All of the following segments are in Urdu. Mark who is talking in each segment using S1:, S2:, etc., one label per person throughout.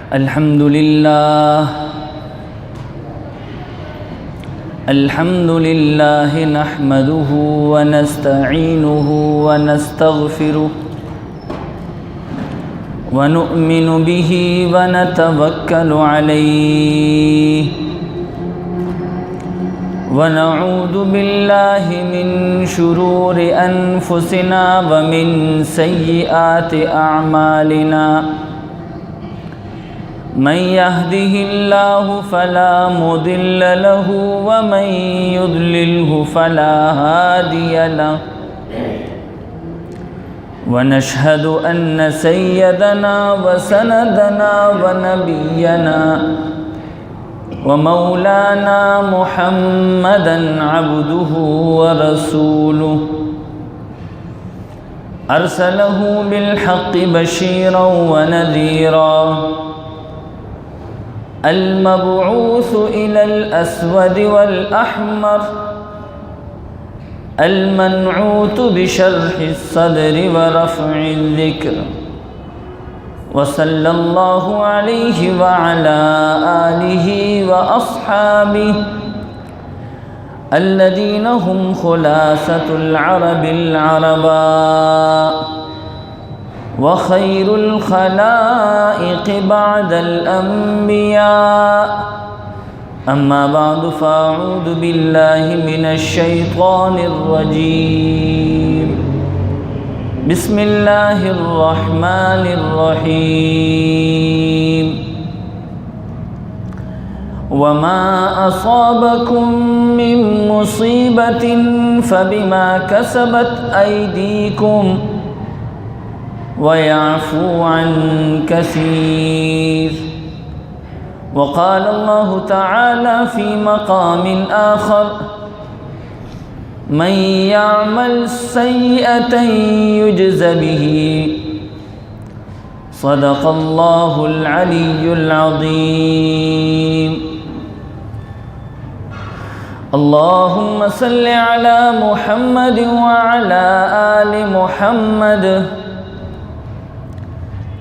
S1: الحمد لله نحمده ونستعينه ونستغفره ونؤمن به ونتوكل عليه ونعوذ بالله من شرور أنفسنا ومن سيئات أعمالنا من يهده الله فلا مضل له ومن يضلله فلا هادي له ونشهد أن سيدنا وسندنا ونبينا ومولانا محمدا عبده ورسوله أرسله بالحق بشيرا ونذيرا المبعوث إلى الأسود والأحمر المنعوت بشرح الصدر ورفع الذكر وصلى الله عليه وعلى آله وأصحابه الذين هم خلاصة العرب العرباء وخير الخلائق بعد الأنبياء أما بعد فأعوذ بالله من الشيطان الرجيم بسم الله الرحمن الرحيم وما أصابكم من مصيبة فبما كسبت أيديكم ويعفو عن كثير وقال الله تعالى في مقام آخر من يعمل سيئة يجز به صدق الله العلي العظيم اللهم صل على محمد وعلى آل محمد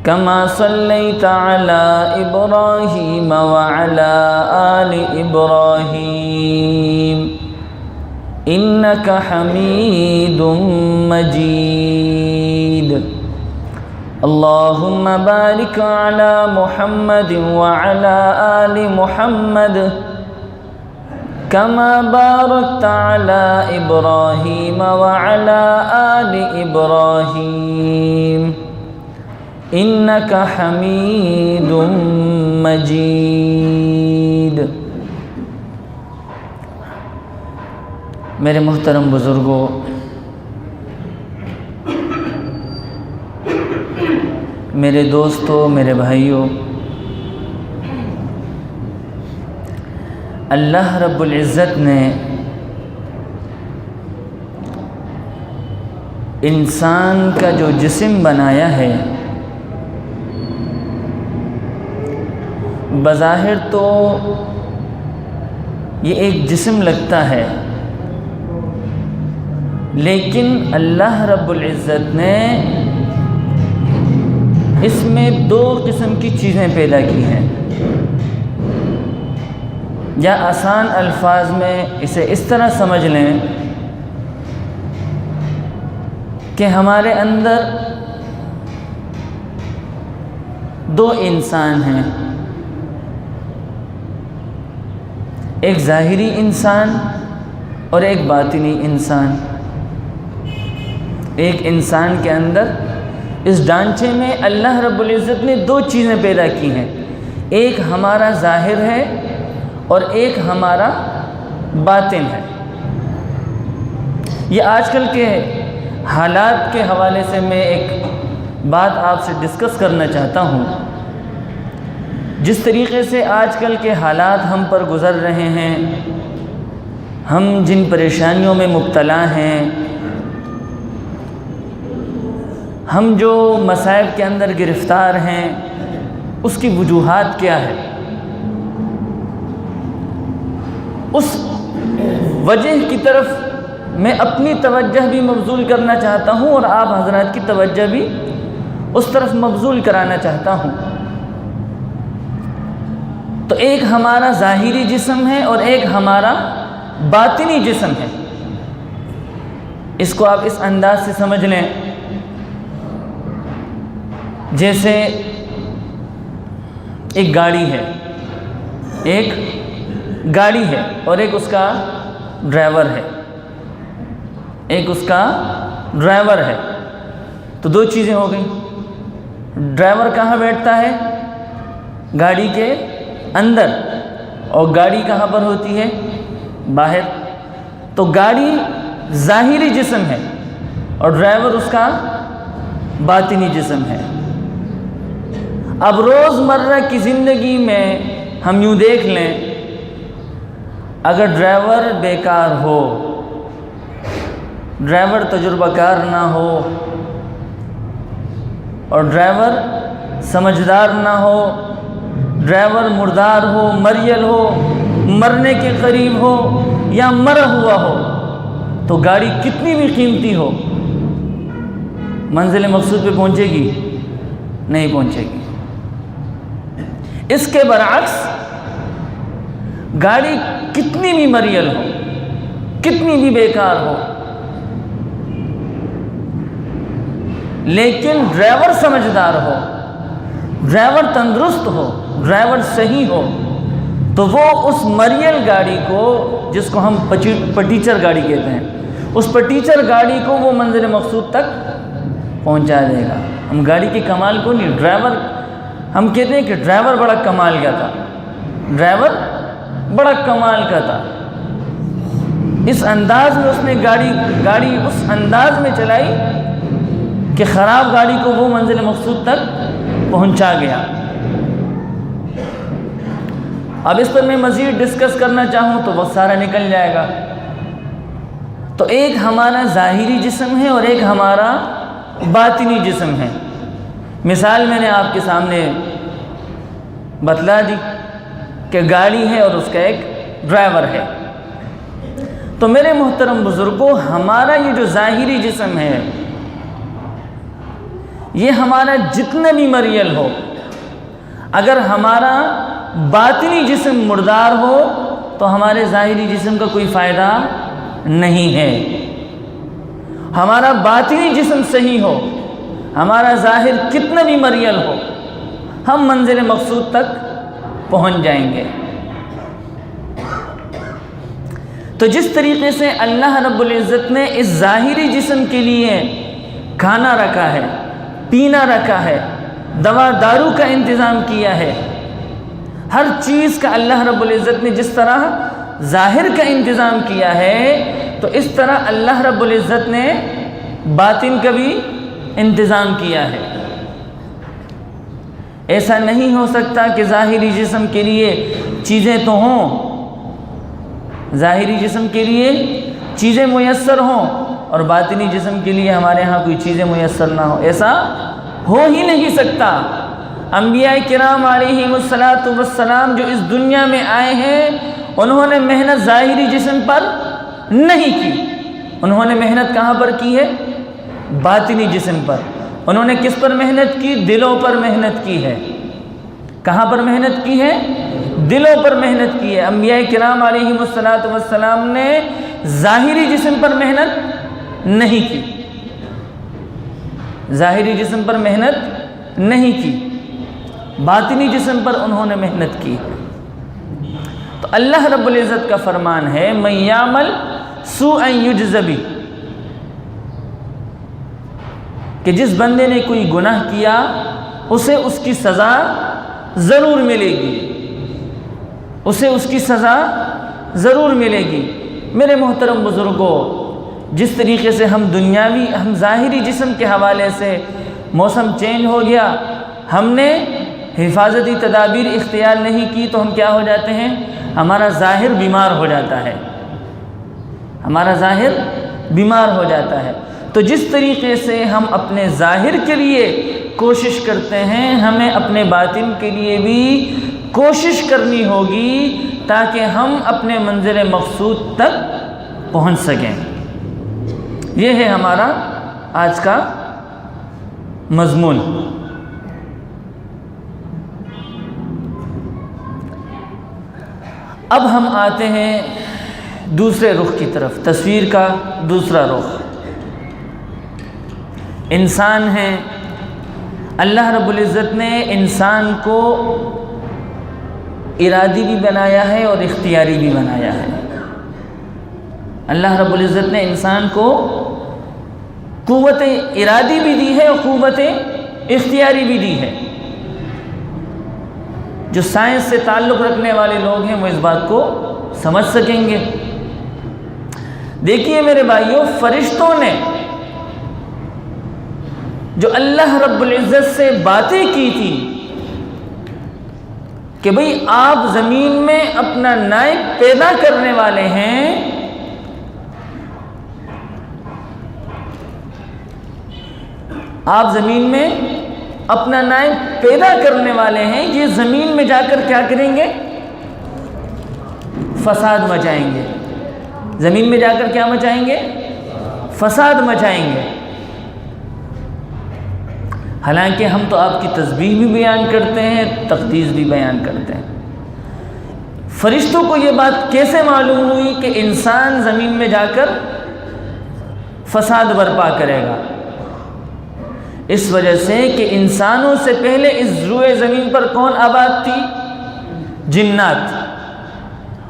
S1: كما صليت على إبراهيم وعلى آل إبراهيم إنك حميد مجيد اللهم بارك على محمد وعلى آل محمد كما باركت على إبراهيم وعلى آل إبراهيم إنك حميد مجيد۔ میرے محترم بزرگوں، میرے دوستوں، میرے بھائیوں، اللہ رب العزت نے انسان کا جو جسم بنایا ہے، بظاہر تو یہ ایک جسم لگتا ہے، لیکن اللہ رب العزت نے اس میں دو قسم کی چیزیں پیدا کی ہیں، یا آسان الفاظ میں اسے اس طرح سمجھ لیں کہ ہمارے اندر دو انسان ہیں، ایک ظاہری انسان اور ایک باطنی انسان۔ ایک انسان کے اندر اس ڈھانچے میں اللہ رب العزت نے دو چیزیں پیدا کی ہیں، ایک ہمارا ظاہر ہے اور ایک ہمارا باطن ہے۔ یہ آج کل کے حالات کے حوالے سے میں ایک بات آپ سے ڈسکس کرنا چاہتا ہوں۔ جس طریقے سے آج کل کے حالات ہم پر گزر رہے ہیں، ہم جن پریشانیوں میں مبتلا ہیں، ہم جو مصائب کے اندر گرفتار ہیں، اس کی وجوہات کیا ہے؟ اس وجہ کی طرف میں اپنی توجہ بھی مبذول کرنا چاہتا ہوں اور آپ حضرات کی توجہ بھی اس طرف مبذول کرانا چاہتا ہوں۔ تو ایک ہمارا ظاہری جسم ہے اور ایک ہمارا باطنی جسم ہے. اس کو آپ اس انداز سے سمجھ لیں جیسے ایک گاڑی ہے، ایک گاڑی ہے اور ایک اس کا ڈرائیور ہے، ایک اس کا ڈرائیور ہے. تو دو چیزیں ہو گئیں. ڈرائیور کہاں بیٹھتا ہے؟ گاڑی کے اندر، اور گاڑی کہاں پر ہوتی ہے؟ باہر. تو گاڑی ظاہری جسم ہے اور ڈرائیور اس کا باطنی جسم ہے. اب روزمرہ کی زندگی میں ہم یوں دیکھ لیں، اگر ڈرائیور بیکار ہو، ڈرائیور تجربہ کار نہ ہو اور ڈرائیور سمجھدار نہ ہو، ڈرائیور مردار ہو، مریل ہو، مرنے کے قریب ہو یا مرا ہوا ہو، تو گاڑی کتنی بھی قیمتی ہو منزل مقصود پہ پہنچے گی؟ نہیں پہنچے گی. اس کے برعکس گاڑی کتنی بھی مریل ہو، کتنی بھی بیکار ہو، لیکن ڈرائیور سمجھدار ہو، ڈرائیور تندرست ہو، ڈرائیور صحیح ہو، تو وہ اس مریل گاڑی کو، جس کو ہم پٹیچر گاڑی کہتے ہیں، اس پٹیچر گاڑی کو وہ منزل مقصود تک پہنچا دے گا. ہم گاڑی کے کمال کو نہیں، ڈرائیور، ہم کہتے ہیں کہ ڈرائیور بڑا کمال کا تھا، ڈرائیور بڑا کمال کا تھا. اس انداز میں اس نے گاڑی اس انداز میں چلائی کہ خراب گاڑی کو وہ منزل مقصود تک پہنچا گیا. اب اس پر میں مزید ڈسکس کرنا چاہوں تو وقت سارا نکل جائے گا. تو ایک ہمارا ظاہری جسم ہے اور ایک ہمارا باطنی جسم ہے. مثال میں نے آپ کے سامنے بتلا دی کہ گاڑی ہے اور اس کا ایک ڈرائیور ہے. تو میرے محترم بزرگوں، ہمارا یہ جو ظاہری جسم ہے، یہ ہمارا جتنا بھی مریل ہو، اگر ہمارا باطنی جسم مردار ہو تو ہمارے ظاہری جسم کا کوئی فائدہ نہیں ہے. ہمارا باطنی جسم صحیح ہو، ہمارا ظاہر کتنا بھی مریل ہو، ہم منزل مقصود تک پہنچ جائیں گے. تو جس طریقے سے اللہ رب العزت نے اس ظاہری جسم کے لیے کھانا رکھا ہے، پینا رکھا ہے، دوا دارو کا انتظام کیا ہے، ہر چیز کا اللہ رب العزت نے جس طرح ظاہر کا انتظام کیا ہے، تو اس طرح اللہ رب العزت نے باطن کا بھی انتظام کیا ہے. ایسا نہیں ہو سکتا کہ ظاہری جسم کے لیے چیزیں تو ہوں، ظاہری جسم کے لیے چیزیں میسر ہوں اور باطنی جسم کے لیے ہمارے ہاں کوئی چیزیں میسر نہ ہوں. ایسا ہو ہی نہیں سکتا. انبیاء کرام علیہم السلام جو اس دنیا میں آئے ہیں، انہوں نے محنت ظاہری جسم پر نہیں کی، انہوں نے محنت کہاں پر کی ہے؟ باطنی جسم پر. انہوں نے کس پر محنت کی؟ دلوں پر محنت کی ہے. کہاں پر محنت کی ہے؟ دلوں پر محنت کی ہے. انبیاء کرام علیہم السلام نے ظاہری جسم پر محنت نہیں کی، ظاہری جسم پر محنت نہیں کی، باطنی جسم پر انہوں نے محنت کی. تو اللہ رب العزت کا فرمان ہے من یعمل سوءا یجز بہ، کہ جس بندے نے کوئی گناہ کیا اسے اس کی سزا ضرور ملے گی، اسے اس کی سزا ضرور ملے گی. میرے محترم بزرگوں، جس طریقے سے ہم ظاہری جسم کے حوالے سے موسم چینج ہو گیا، ہم نے حفاظتی تدابیر اختیار نہیں کی تو ہم کیا ہو جاتے ہیں؟ ہمارا ظاہر بیمار ہو جاتا ہے، ہمارا ظاہر بیمار ہو جاتا ہے. تو جس طریقے سے ہم اپنے ظاہر کے لیے کوشش کرتے ہیں، ہمیں اپنے باطن کے لیے بھی کوشش کرنی ہوگی تاکہ ہم اپنے منزل مقصود تک پہنچ سکیں. یہ ہے ہمارا آج کا مضمون. اب ہم آتے ہیں دوسرے رخ کی طرف، تصویر کا دوسرا رخ۔ انسان ہے، اللہ رب العزت نے انسان کو ارادی بھی بنایا ہے اور اختیاری بھی بنایا ہے۔ اللہ رب العزت نے انسان کو قوت ارادی بھی دی ہے اور قوت اختیاری بھی دی ہے۔ جو سائنس سے تعلق رکھنے والے لوگ ہیں وہ اس بات کو سمجھ سکیں گے۔ دیکھیے میرے بھائیوں، فرشتوں نے جو اللہ رب العزت سے باتیں کی تھی کہ بھئی آپ زمین میں اپنا نائب پیدا کرنے والے ہیں، آپ زمین میں اپنا نائب پیدا کرنے والے ہیں، یہ زمین میں جا کر کیا کریں گے؟ فساد مچائیں گے۔ زمین میں جا کر کیا مچائیں گے؟ فساد مچائیں گے۔ حالانکہ ہم تو آپ کی تسبیح بھی بیان کرتے ہیں، تقدیس بھی بیان کرتے ہیں۔ فرشتوں کو یہ بات کیسے معلوم ہوئی کہ انسان زمین میں جا کر فساد برپا کرے گا؟ اس وجہ سے کہ انسانوں سے پہلے اس روئے زمین پر کون آباد تھی؟ جنات۔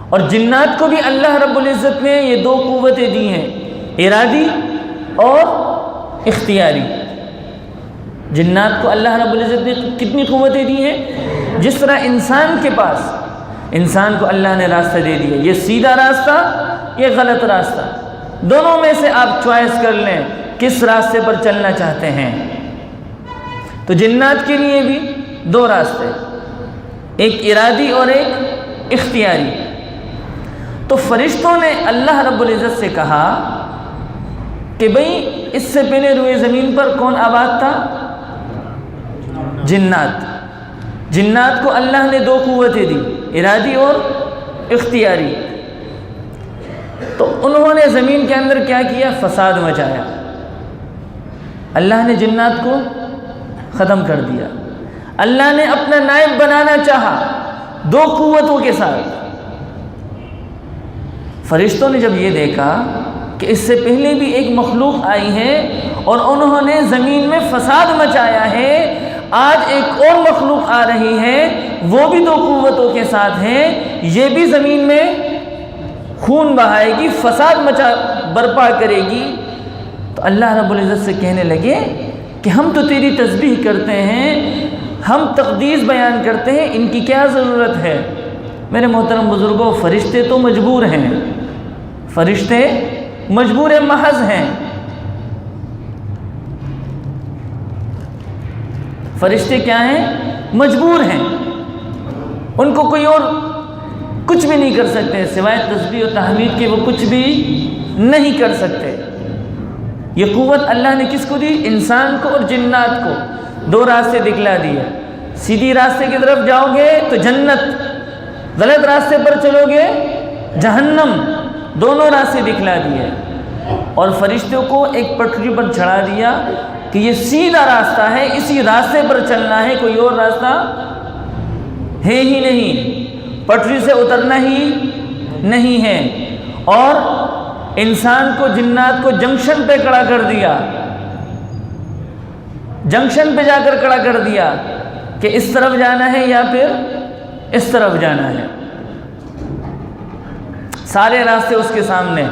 S1: اور جنات کو بھی اللہ رب العزت نے یہ دو قوتیں دی ہیں، ارادی اور اختیاری۔ جنات کو اللہ رب العزت نے کتنی قوتیں دی ہیں؟ جس طرح انسان کے پاس، انسان کو اللہ نے راستہ دے دیا، یہ سیدھا راستہ، یہ غلط راستہ، دونوں میں سے آپ چوائس کر لیں کس راستے پر چلنا چاہتے ہیں۔ تو جنات کے لیے بھی دو راستے، ایک ارادی اور ایک اختیاری۔ تو فرشتوں نے اللہ رب العزت سے کہا کہ بھئی اس سے پہلے روئے زمین پر کون آباد تھا؟ جنات۔ جنات کو اللہ نے دو قوتیں دی، ارادی اور اختیاری۔ تو انہوں نے زمین کے اندر کیا کیا؟ فساد مچایا۔ اللہ نے جنات کو ختم کر دیا۔ اللہ نے اپنا نائب بنانا چاہا دو قوتوں کے ساتھ۔ فرشتوں نے جب یہ دیکھا کہ اس سے پہلے بھی ایک مخلوق آئی ہے اور انہوں نے زمین میں فساد مچایا ہے، آج ایک اور مخلوق آ رہی ہے، وہ بھی دو قوتوں کے ساتھ ہے، یہ بھی زمین میں خون بہائے گی، فساد برپا کرے گی، تو اللہ رب العزت سے کہنے لگے کہ ہم تو تیری تسبیح کرتے ہیں، ہم تقدیس بیان کرتے ہیں، ان کی کیا ضرورت ہے؟ میرے محترم بزرگوں، فرشتے تو مجبور ہیں، فرشتے مجبور محض ہیں۔ فرشتے کیا ہیں؟ مجبور ہیں، ان کو کوئی اور کچھ بھی نہیں کر سکتے، سوائے تسبیح و تحمید کے وہ کچھ بھی نہیں کر سکتے۔ یہ قوت اللہ نے کس کو دی؟ انسان کو اور جنات کو۔ دو راستے دکھلا دیے، سیدھی راستے کی طرف جاؤ گے تو جنت، غلط راستے پر چلو گے جہنم، دونوں راستے دکھلا دیے۔ اور فرشتوں کو ایک پٹری پر چڑھا دیا کہ یہ سیدھا راستہ ہے، اسی راستے پر چلنا ہے، کوئی اور راستہ ہے ہی نہیں، پٹری سے اترنا ہی نہیں ہے۔ اور انسان کو، جنات کو جنکشن پہ کھڑا کر دیا، جنکشن پہ جا کر کھڑا کر دیا کہ اس طرف جانا ہے یا پھر اس طرف جانا ہے، سارے راستے اس کے سامنے۔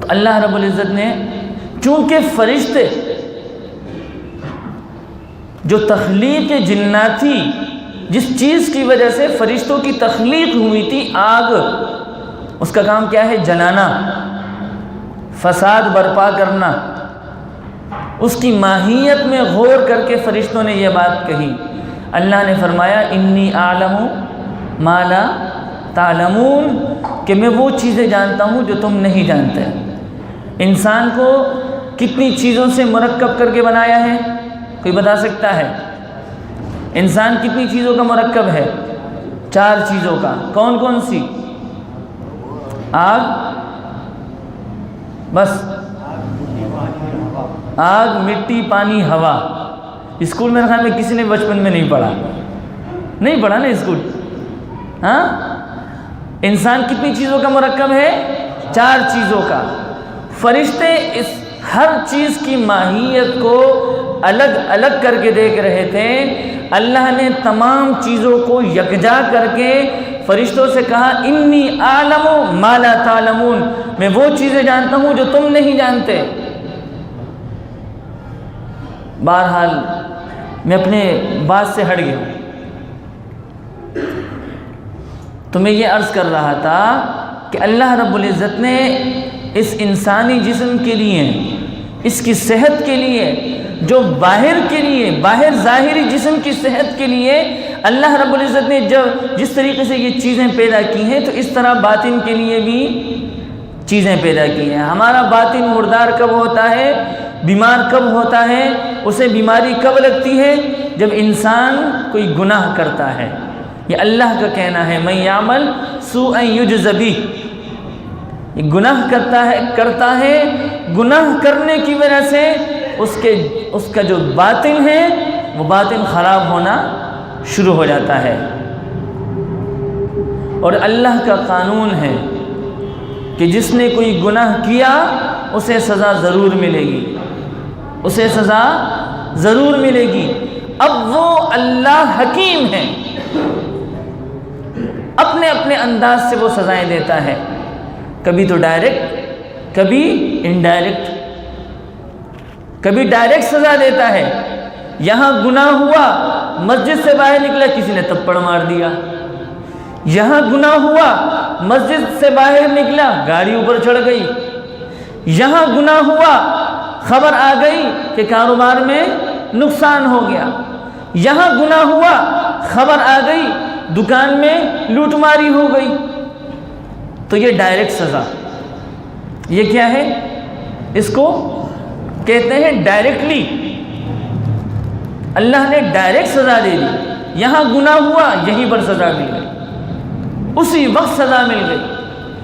S1: تو اللہ رب العزت نے، چونکہ فرشتے جو تخلیق جناتی، جس چیز کی وجہ سے فرشتوں کی تخلیق ہوئی تھی، آگ، اس کا کام کیا ہے؟ جلانا، فساد برپا کرنا۔ اس کی ماہیت میں غور کر کے فرشتوں نے یہ بات کہی۔ اللہ نے فرمایا انی اعلم ما لا تعلمون، کہ میں وہ چیزیں جانتا ہوں جو تم نہیں جانتے۔ انسان کو کتنی چیزوں سے مرکب کر کے بنایا ہے؟ کوئی بتا سکتا ہے؟ انسان کتنی چیزوں کا مرکب ہے؟ 4 چیزوں کا۔ کون کون سی؟ آگ، بس آگ، مٹی، پانی، ہوا۔ اسکول میرے خیال میں کسی نے بچپن میں نہیں پڑھا نا اسکول، ہاں، انسان کتنی چیزوں کا مرکب ہے؟ 4 چیزوں کا۔ فرشتے اس ہر چیز کی ماہیت کو الگ الگ کر کے دیکھ رہے تھے۔ اللہ نے تمام چیزوں کو یکجا کر کے فرشتوں سے کہا انی اعلم ما لا تعلمون، میں وہ چیزیں جانتا ہوں جو تم نہیں جانتے۔ بہرحال میں اپنے بات سے ہٹ گیا ہوں، تو میں یہ عرض کر رہا تھا کہ اللہ رب العزت نے اس انسانی جسم کے لیے، اس کی صحت کے لیے، جو باہر کے لیے، باہر ظاہری جسم کی صحت کے لیے اللہ رب العزت نے جس طریقے سے یہ چیزیں پیدا کی ہیں، تو اس طرح باطن کے لیے بھی چیزیں پیدا کی ہیں۔ ہمارا باطن مردار کب ہوتا ہے، بیمار کب ہوتا ہے، اسے بیماری کب لگتی ہے؟ جب انسان کوئی گناہ کرتا ہے۔ یہ اللہ کا کہنا ہے من یعمل سوءا یجز بہ، یہ گناہ کرتا ہے، گناہ کرنے کی وجہ سے اس کا جو باطن ہے وہ باطن خراب ہونا شروع ہو جاتا ہے۔ اور اللہ کا قانون ہے کہ جس نے کوئی گناہ کیا اسے سزا ضرور ملے گی، اسے سزا ضرور ملے گی۔ اب وہ اللہ حکیم ہے، اپنے اپنے انداز سے وہ سزائیں دیتا ہے، کبھی تو ڈائریکٹ، کبھی انڈائریکٹ، کبھی ڈائریکٹ سزا دیتا ہے۔ یہاں گناہ ہوا، مسجد سے باہر نکلا، کسی نے تپڑ مار دیا۔ یہاں گناہ ہوا، مسجد سے باہر نکلا، گاڑی اوپر چڑھ گئی۔ یہاں گناہ ہوا، خبر آ گئی کہ کاروبار میں نقصان ہو گیا۔ یہاں گناہ ہوا، خبر آ گئی دکان میں لوٹ ماری ہو گئی۔ تو یہ ڈائریکٹ سزا، یہ کیا ہے؟ اس کو کہتے ہیں ڈائریکٹلی، اللہ نے ڈائریکٹ سزا دے دی۔ یہاں گناہ ہوا، یہیں پر سزا مل گئی، اسی وقت سزا مل گئی۔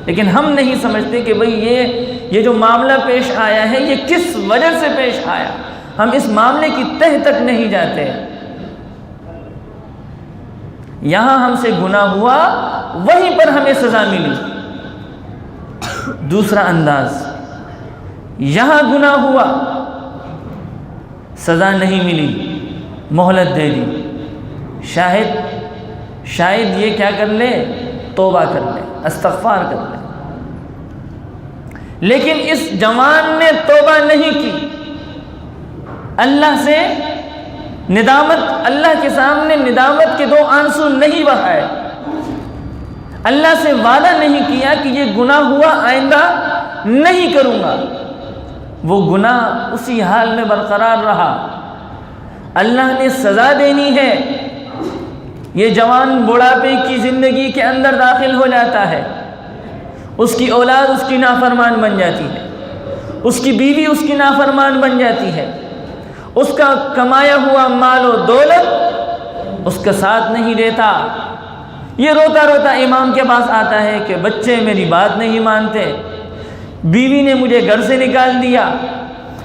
S1: لیکن ہم نہیں سمجھتے کہ بھئی یہ جو معاملہ پیش آیا ہے یہ کس وجہ سے پیش آیا، ہم اس معاملے کی تہ تک نہیں جاتے۔ یہاں ہم سے گناہ ہوا، وہیں پر ہمیں سزا ملی۔ دوسرا انداز، یہاں گناہ ہوا، سزا نہیں ملی، مہلت دے دی، شاید یہ کیا کر لے، توبہ کر لے، استغفار کر لے۔ لیکن اس جوان نے توبہ نہیں کی، اللہ سے ندامت، اللہ کے سامنے ندامت کے 2 آنسو نہیں بہائے، اللہ سے وعدہ نہیں کیا کہ یہ گناہ ہوا آئندہ نہیں کروں گا، وہ گناہ اسی حال میں برقرار رہا۔ اللہ نے سزا دینی ہے، یہ جوان بڑھاپے کی زندگی کے اندر داخل ہو جاتا ہے، اس کی اولاد اس کی نافرمان بن جاتی ہے، اس کی بیوی اس کی نافرمان بن جاتی ہے، اس کا کمایا ہوا مال و دولت اس کا ساتھ نہیں دیتا۔ یہ روتا روتا امام کے پاس آتا ہے کہ بچے میری بات نہیں مانتے، بیوی نے مجھے گھر سے نکال دیا،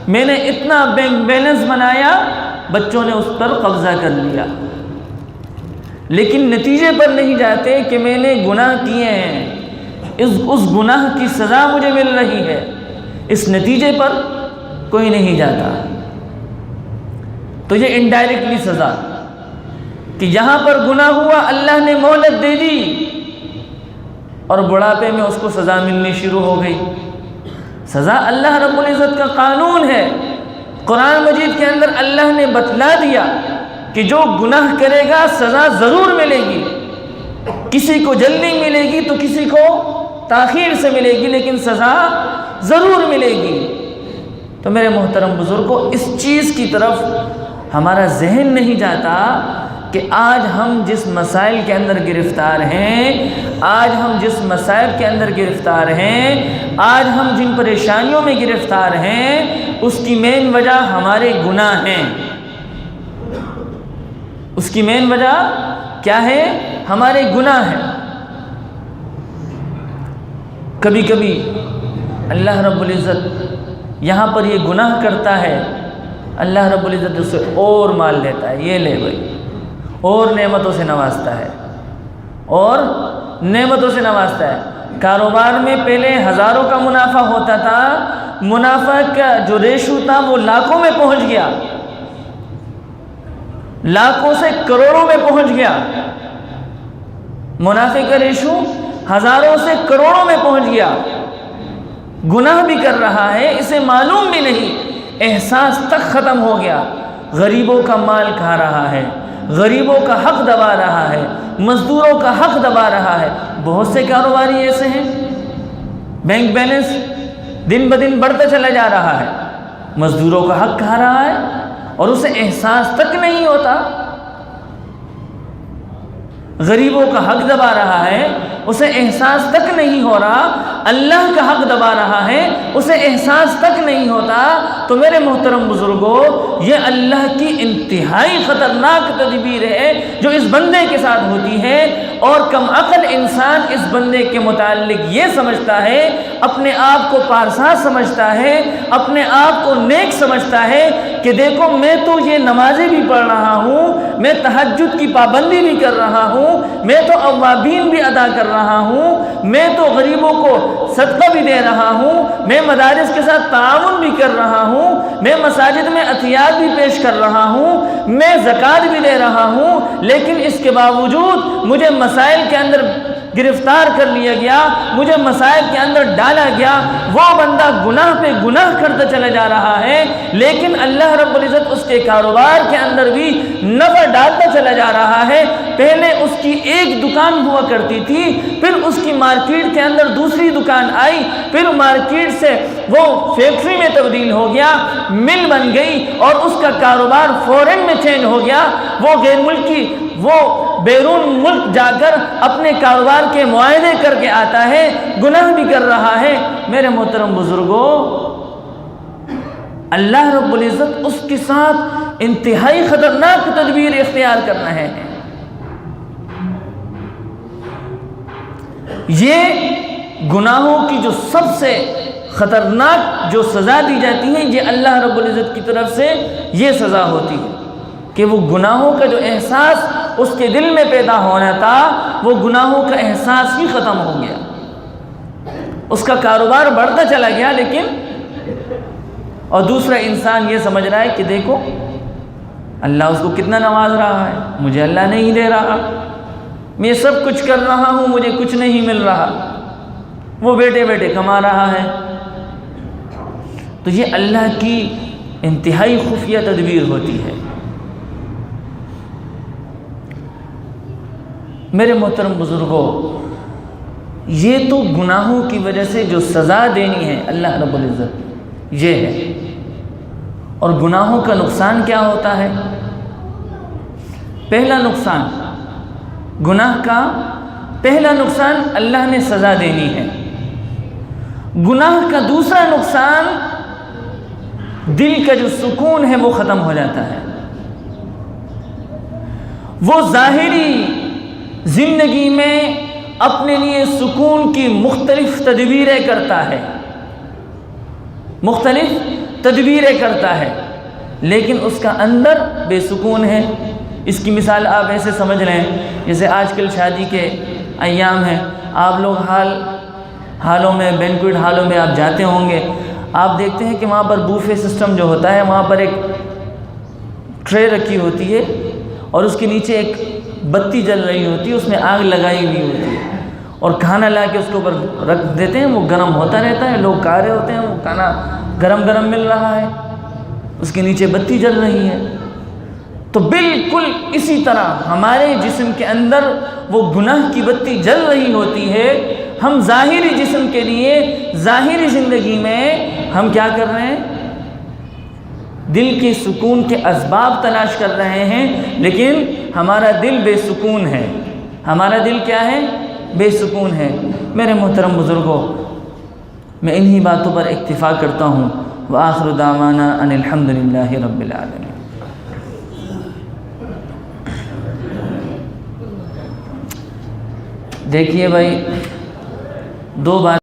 S1: میں نے اتنا بینک بیلنس بنایا، بچوں نے اس پر قبضہ کر لیا۔ لیکن نتیجے پر نہیں جاتے کہ میں نے گناہ کیے ہیں، اس گناہ کی سزا مجھے مل رہی ہے، اس نتیجے پر کوئی نہیں جاتا۔ تو یہ انڈائریکٹلی سزا کہ یہاں پر گناہ ہوا، اللہ نے مہلت دے دی اور بڑھاپے میں اس کو سزا ملنی شروع ہو گئی۔ سزا اللہ رب العزت کا قانون ہے۔ قرآن مجید کے اندر اللہ نے بتلا دیا کہ جو گناہ کرے گا سزا ضرور ملے گی، کسی کو جلدی ملے گی تو کسی کو تاخیر سے ملے گی، لیکن سزا ضرور ملے گی۔ تو میرے محترم بزرگوں، اس چیز کی طرف ہمارا ذہن نہیں جاتا کہ آج ہم جس مسائل کے اندر گرفتار ہیں، آج ہم جس مسائل کے اندر گرفتار ہیں، آج ہم جن پریشانیوں میں گرفتار ہیں، اس کی مین وجہ ہمارے گناہ ہیں۔ اس کی مین وجہ کیا ہے؟ ہمارے گناہ ہیں۔ کبھی کبھی اللہ رب العزت یہاں پر یہ گناہ کرتا ہے، اللہ رب العزت اسے اور مال لیتا ہے، یہ لے بھائی، اور نعمتوں سے نوازتا ہے، اور نعمتوں سے نوازتا ہے۔ کاروبار میں پہلے ہزاروں کا منافع ہوتا تھا، منافع کا جو ریشو تھا وہ لاکھوں میں پہنچ گیا، لاکھوں سے کروڑوں میں پہنچ گیا۔ منافع کا ریشو ہزاروں سے کروڑوں میں پہنچ گیا۔ گناہ بھی کر رہا ہے، اسے معلوم بھی نہیں، احساس تک ختم ہو گیا۔ غریبوں کا مال کھا رہا ہے، غریبوں کا حق دبا رہا ہے، مزدوروں کا حق دبا رہا ہے۔ بہت سے کاروباری ایسے ہیں، بینک بیلنس دن بدن بڑھتا چلا جا رہا ہے، مزدوروں کا حق کھا رہا ہے اور اسے احساس تک نہیں ہوتا۔ غریبوں کا حق دبا رہا ہے، اسے احساس تک نہیں ہو رہا۔ اللہ کا حق دبا رہا ہے، اسے احساس تک نہیں ہوتا۔ تو میرے محترم بزرگوں، یہ اللہ کی انتہائی خطرناک تدبیر ہے جو اس بندے کے ساتھ ہوتی ہے، اور کم عقل انسان اس بندے کے متعلق یہ سمجھتا ہے، اپنے آپ کو پارسا سمجھتا ہے، اپنے آپ کو نیک سمجھتا ہے کہ دیکھو میں تو یہ نمازیں بھی پڑھ رہا ہوں، میں تہجد کی پابندی بھی کر رہا ہوں، میں تو اوابین بھی ادا کر رہا ہوں، میں تو غریبوں کو صدقہ بھی دے رہا ہوں، میں مدارس کے ساتھ تعاون بھی کر رہا ہوں، میں مساجد میں عطیات بھی پیش کر رہا ہوں، میں زکوٰۃ بھی دے رہا ہوں، لیکن اس کے باوجود مجھے مسائل کے اندر گرفتار کر لیا گیا، مجھے مسائل کے اندر ڈالا گیا۔ وہ بندہ گناہ پہ گناہ کرتا چلا جا رہا ہے، لیکن اللہ رب العزت اس کے کاروبار کے اندر بھی نفع ڈالتا چلا جا رہا ہے۔ پہلے اس کی ایک دکان ہوا کرتی تھی، پھر اس کی مارکیٹ کے اندر دوسری دکان آئی، پھر مارکیٹ سے وہ فیکٹری میں تبدیل ہو گیا، مل بن گئی، اور اس کا کاروبار فورن میں چینج ہو گیا۔ وہ غیر ملکی، وہ بیرون ملک جا کر اپنے کاروبار کے معاہدے کر کے آتا ہے، گناہ بھی کر رہا ہے۔ میرے محترم بزرگوں، اللہ رب العزت اس کے ساتھ انتہائی خطرناک تدبیر اختیار کر رہے ہیں۔ یہ گناہوں کی جو سب سے خطرناک جو سزا دی جاتی ہے، یہ اللہ رب العزت کی طرف سے یہ سزا ہوتی ہے کہ وہ گناہوں کا جو احساس اس کے دل میں پیدا ہونا تھا، وہ گناہوں کا احساس ہی ختم ہو گیا۔ اس کا کاروبار بڑھتا چلا گیا، لیکن اور دوسرا انسان یہ سمجھ رہا ہے کہ دیکھو اللہ اس کو کتنا نواز رہا ہے، مجھے اللہ نہیں دے رہا، میں سب کچھ کر رہا ہوں، مجھے کچھ نہیں مل رہا، وہ بیٹے بیٹے کما رہا ہے۔ تو یہ اللہ کی انتہائی خفیہ تدبیر ہوتی ہے۔ میرے محترم بزرگوں، یہ تو گناہوں کی وجہ سے جو سزا دینی ہے اللہ رب العزت، یہ ہے۔ اور گناہوں کا نقصان کیا ہوتا ہے؟ پہلا نقصان، گناہ کا پہلا نقصان اللہ نے سزا دینی ہے۔ گناہ کا دوسرا نقصان، دل کا جو سکون ہے وہ ختم ہو جاتا ہے۔ وہ ظاہری زندگی میں اپنے لیے سکون کی مختلف تدبیریں کرتا ہے، مختلف تدبیریں کرتا ہے، لیکن اس کا اندر بے سکون ہے۔ اس کی مثال آپ ایسے سمجھ لیں، جیسے آج کل شادی کے ایام ہیں، آپ لوگ حالوں میں، بینکویٹ ہالوں میں آپ جاتے ہوں گے، آپ دیکھتے ہیں کہ وہاں پر بوفے سسٹم جو ہوتا ہے، وہاں پر ایک ٹرے رکھی ہوتی ہے اور اس کے نیچے ایک بتی جل رہی ہوتی ہے، اس میں آگ لگائی ہوئی ہوتی ہے، اور کھانا لا کے اس کے اوپر رکھ دیتے ہیں، وہ گرم ہوتا رہتا ہے، لوگ کھا رہے ہوتے ہیں، وہ کھانا گرم گرم مل رہا ہے، اس کے نیچے بتی جل رہی ہے۔ تو بالکل اسی طرح ہمارے جسم کے اندر وہ گناہ کی بتی جل رہی ہوتی ہے۔ ہم ظاہری جسم کے لیے، ظاہری زندگی میں ہم کیا کر رہے ہیں؟ دل کے سکون کے اسباب تلاش کر رہے ہیں، لیکن ہمارا دل بے سکون ہے۔ ہمارا دل کیا ہے؟ بے سکون ہے۔ میرے محترم بزرگوں، میں انہی باتوں پر اکتفا کرتا ہوں۔ وآخر دعوانا ان الحمد للہ رب العالمین۔ دیکھیے بھائی، دو بات